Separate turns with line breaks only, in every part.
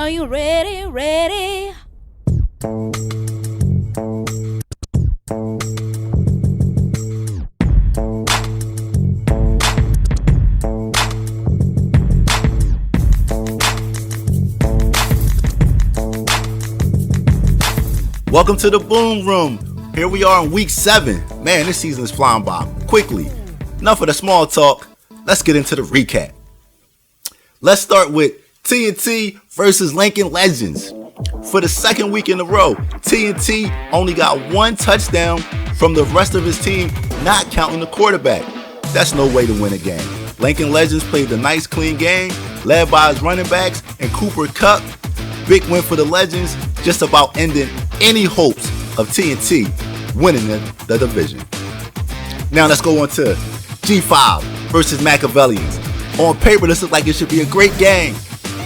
Are you ready, ready?
Welcome to the Boom Room. Here we are in week 7. Man, this season is flying by quickly. Enough of the small talk. Let's get into the recap. Let's start with TNT versus Lincoln Legends. For the second week in a row, TNT only got 1 touchdown from the rest of his team, not counting the quarterback. That's no way to win a game. Lincoln Legends played a nice, clean game, led by his running backs and Cooper Kupp. Big win for the Legends, just about ending any hopes of TNT winning the division. Now let's go on to G5 versus Machiavellians. On paper, this looks like it should be a great game,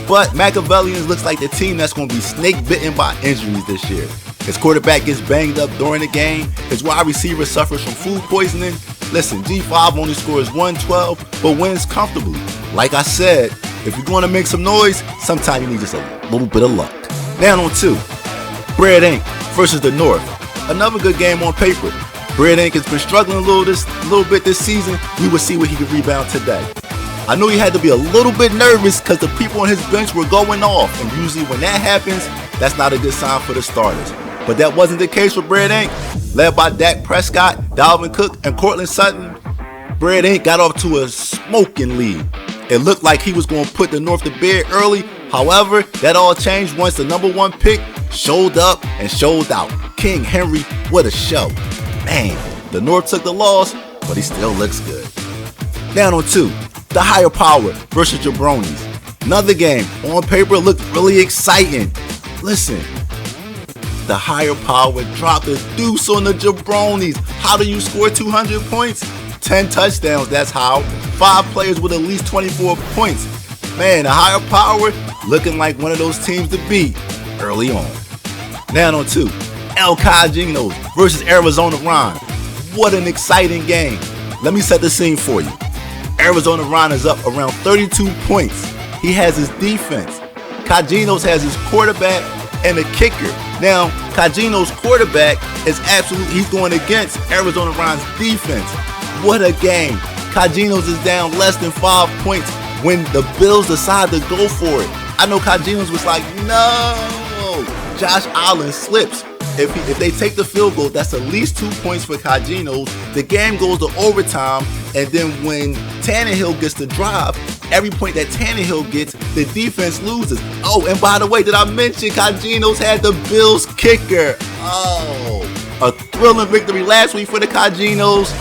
but Machiavellians looks like the team that's going to be snake bitten by injuries this year. His quarterback gets banged up during the game. His wide receiver suffers from food poisoning. Listen, G5 only scores 112, but wins comfortably. Like I said, if you're going to make some noise, sometimes you need just a little bit of luck. Down on 2, Bread Inc. versus the North. Another good game on paper. Bread Inc. has been struggling a little bit this season. We will see what he can rebound today. I knew he had to be a little bit nervous because the people on his bench were going off, and usually when that happens, that's not a good sign for the starters. But that wasn't the case for Bread Inc. Led by Dak Prescott, Dalvin Cook, and Cortland Sutton, Bread Inc. got off to a smoking lead. It looked like he was going to put the North to bed early. However, that all changed once the number 1 pick showed up and showed out. King Henry, what a show. Man, the North took the loss, but he still looks good. Down on 2, the Higher Power versus Jabronis. Another game, on paper, looked really exciting. Listen, the Higher Power dropped a deuce on the Jabronis. How do you score 200 points? 10 touchdowns, that's how. 5 players with at least 24 points. Man, the Higher Power looking like one of those teams to beat early on. Down on 2, El Cajinos versus Arizona Ron. What an exciting game. Let me set the scene for you. Arizona Ron is up around 32 points. He has his defense. Cajinos has his quarterback and a kicker. Now, Cajinos' quarterback is he's going against Arizona Ron's defense. What a game. Cajinos is down less than 5 points when the Bills decide to go for it. I know Cajinos was like, no. Josh Allen slips. If they take the field goal, that's at least 2 points for Cajinos. The game goes to overtime, and then when Tannehill gets the drive, every point that Tannehill gets, the defense loses. Oh, and by the way, did I mention Cajinos had the Bills kicker? Oh, a thrilling victory last week for the Cajinos.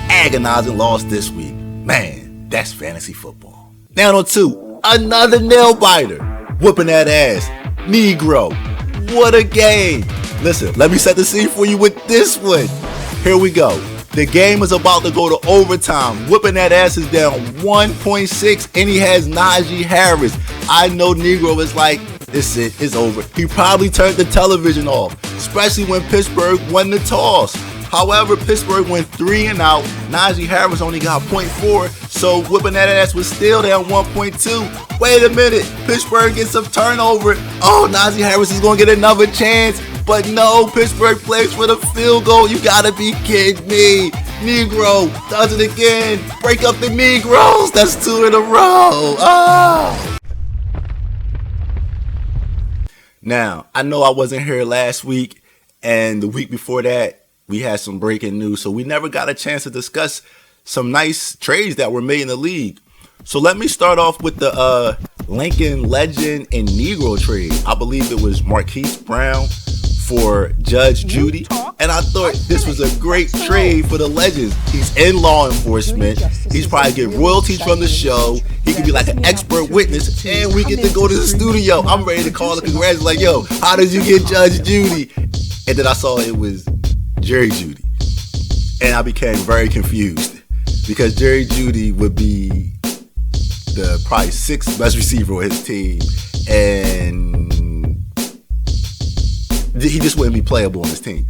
Agonizing loss this week. Man, that's fantasy football. Down on 2, another nail biter. Whooping that ass. Negro. What a game. Listen, let me set the scene for you with this one. Here we go. The game is about to go to overtime. Whooping that ass is down 1.6, and he has Najee Harris. I know Negro is like, this is it, it's over. He probably turned the television off, especially when Pittsburgh won the toss. However, Pittsburgh went 3 and out. Najee Harris only got 0.4, so whooping that ass was still down 1.2. Wait a minute, Pittsburgh gets some turnover. Oh, Najee Harris is going to get another chance. But no, Pittsburgh plays for the field goal. You got to be kidding me. Negro does it again. Break up the Negroes. That's 2 in a row. Oh. Now, I know I wasn't here last week, and the week before that, we had some breaking news, so we never got a chance to discuss some nice trades that were made in the league. So let me start off with the Lincoln Legend and Negro trade. I believe it was Marquise Brown for Judge Judy, and I thought this was a great trade for the Legends. He's in law enforcement. He's probably getting royalties from the show. He could be like an expert witness, and we get to go to the studio. I'm ready to call and congratulate, like, yo, how did you get Judge Judy? And then I saw it was Jerry Jeudy, and I became very confused because Jerry Jeudy would be the probably 6th best receiver on his team, and he just wouldn't be playable on his team.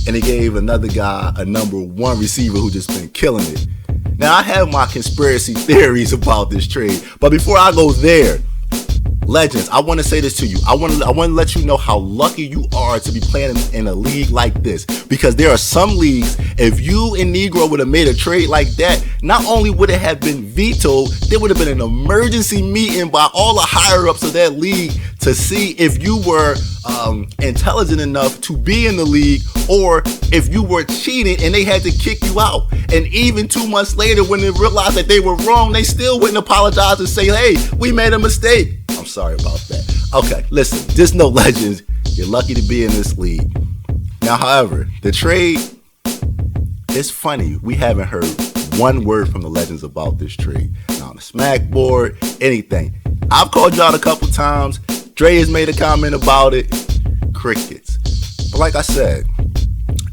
And he gave another guy a number 1 receiver who just been killing it. Now, I have my conspiracy theories about this trade, but before I go there, Legends, I want to say this to you. I want to let you know how lucky you are to be playing in a league like this. Because there are some leagues, if you and Negro would have made a trade like that, not only would it have been vetoed, there would have been an emergency meeting by all the higher-ups of that league to see if you were intelligent enough to be in the league, or if you were cheating and they had to kick you out. And even 2 months later, when they realized that they were wrong, they still wouldn't apologize and say, hey, we made a mistake. I'm sorry about that. Okay, listen, just know, Legends, you're lucky to be in this league. Now, however, the trade, it's funny. We haven't heard one word from the Legends about this trade. Not on the smack board, anything. I've called you out a couple times. Dre has made a comment about it. Crickets. But like I said,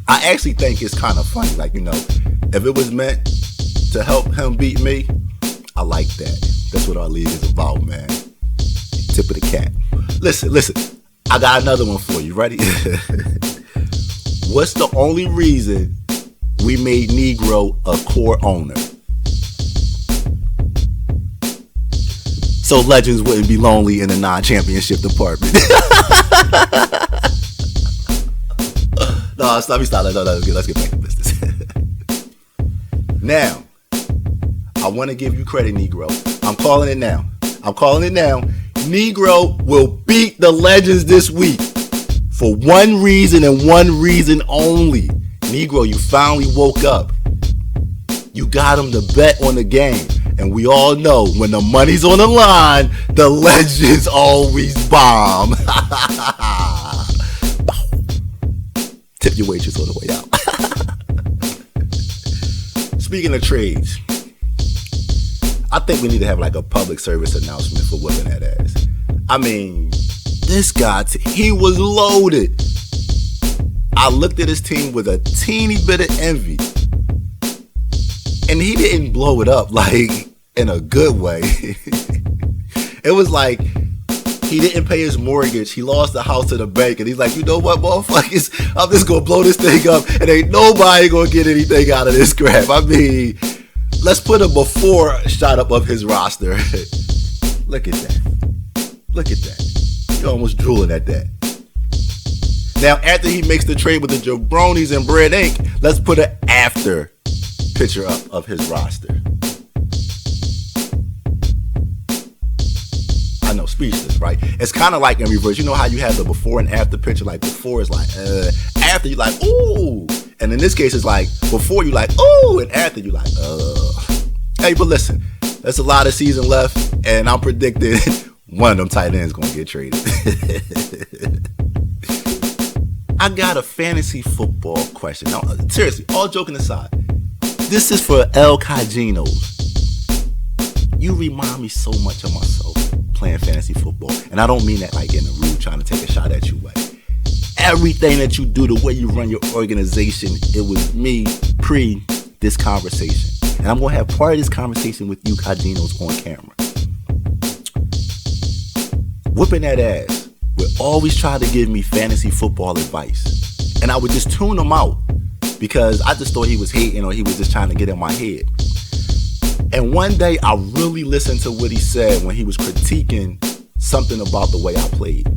I actually think it's kind of funny. Like, if it was meant to help him beat me, I like that. That's what our league is about, man. Tip of the cap. Listen. I got another one for you. Ready? What's the only reason we made Negro a core owner? So Legends wouldn't be lonely in the non-championship department. No, stop. No, let's get back to business. Now, I want to give you credit, Negro. I'm calling it now. Negro will beat the Legends this week for one reason and one reason only. Negro, you finally woke up. You got him to bet on the game. And we all know when the money's on the line, the Legends always bomb. Tip your waitress on the way out. Speaking of trades, I think we need to have like a public service announcement for whipping that ass. I mean, this guy, he was loaded. I looked at his team with a teeny bit of envy. And he didn't blow it up like in a good way. It was like he didn't pay his mortgage. He lost the house to the bank. And he's like, you know what, motherfuckers? I'm just going to blow this thing up. And ain't nobody going to get anything out of this crap. I mean, let's put a before shot up of his roster. Look at that. You're almost drooling at that. Now, after he makes the trade with the jabronis and Bread Inc., let's put an after picture up of his roster. I know, speechless, right? It's kind of like in reverse. You know how you have the before and after picture? Like before is like, after you like, ooh. And in this case, it's like before you like, ooh. And after you like, Hey, but listen, there's a lot of season left. And I'm predicting one of them tight ends going to get traded. I got a fantasy football question. Now, seriously, all joking aside, this is for El Caginos. You remind me so much of myself playing fantasy football. And I don't mean that like in a rude trying to take a shot at you way. Everything that you do, the way you run your organization, it was me pre this conversation. And I'm going to have part of this conversation with you Caginos on camera. Whooping that ass would always try to give me fantasy football advice. And I would just tune him out because I just thought he was hating or he was just trying to get in my head. And one day I really listened to what he said when he was critiquing something about the way I played.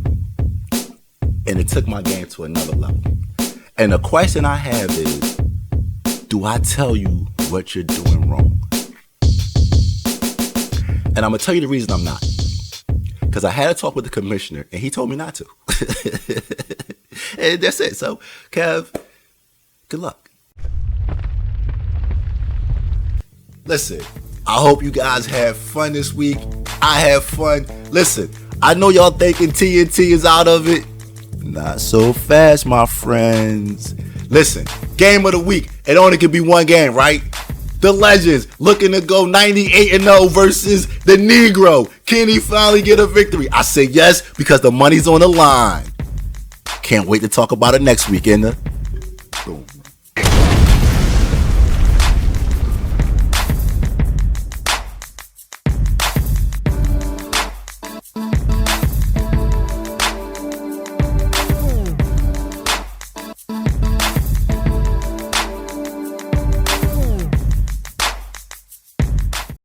And it took my game to another level. And the question I have is, do I tell you what you're doing wrong? And I'm going to tell you the reason I'm not. Because I had a talk with the commissioner, and he told me not to. And that's it. So, Kev, good luck. Listen, I hope you guys have fun this week. I have fun. Listen, I know y'all thinking TNT is out of it. Not so fast, my friends. Listen, game of the week. It only could be one game, right? The Legends looking to go 98-0 versus the Negro. Can he finally get a victory? I say yes because the money's on the line. Can't wait to talk about it next weekend. Boom.